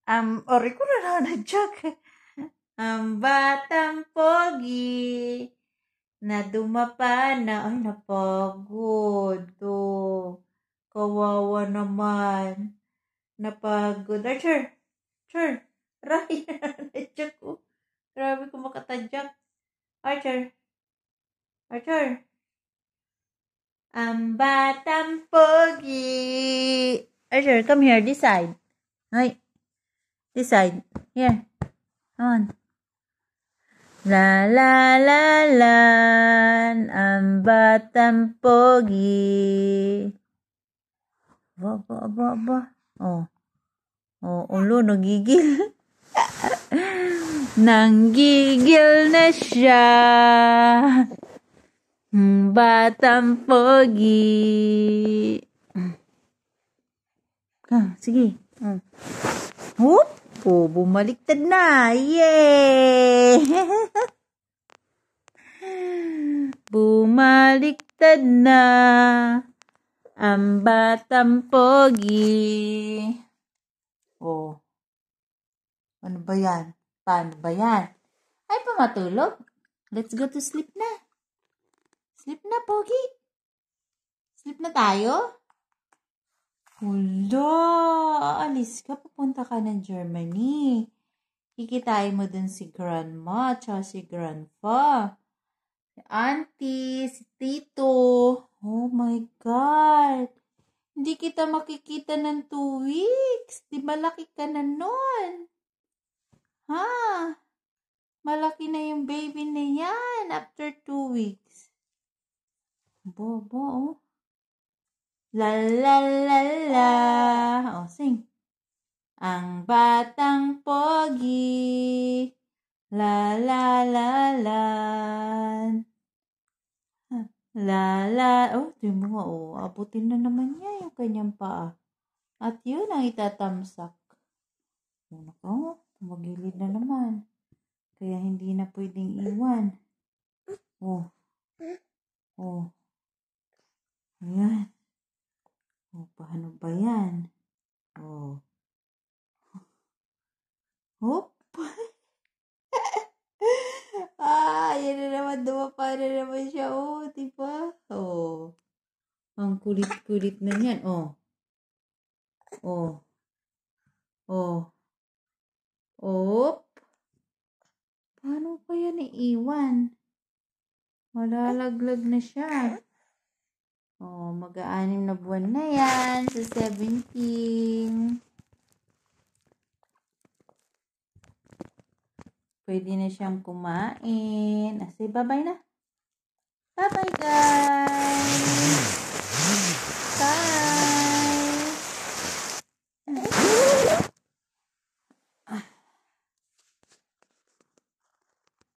Ori ko na raw nag-joke. Ang batang pogi na dumapa na, ay napagod to. Kawawa naman. Napagod. Archer! Ray, nag-joke ko. Grabe ko makatadyak. Archer! Ang batang pogi. Archer, come here, this side. Hi. This side. Here. Come on. La la la la. Ang batang pogi. Aba. Ulo, nagigil. Nanggigil na siya. Batang pogi. Sige. Whoop! Bumaliktad na. Yay! Bumaliktad na. Ang batang pogi. Ano ba yan? Paano ba yan? Ay, pamatulog. Let's go to sleep na. Sleep na, pogi. Sleep na tayo? Hala, aalis ka. Pupunta ka ng Germany. Kikitain mo dun si grandma at si grandpa. Si auntie, si tito. Oh my God. Hindi kita makikita ng 2 weeks. Di malaki ka na nun. Ha? Malaki na yung baby na yan after 2 weeks. Bobo, oh. La la la la. Oh, sing. Ang batang pogi. La la la la. La la. Oh, di mo nga, oh. Abutin na naman niya yung kanyang paa. At yun ang itatamsak. Oh, nako. Magilid na naman. Kaya hindi na pwedeng iwan. Oh. Ayan. Paano ba yan? Hop. Yan na naman. Dumapa na naman siya. Diba? Ang kulit-kulit na yan. Hop. Paano pa yan iiwan? Malalaglag na siya. Mag-6 na buwan na yan sa 17. Pwede na siyang kumain. Say bye-bye na. Bye-bye, guys.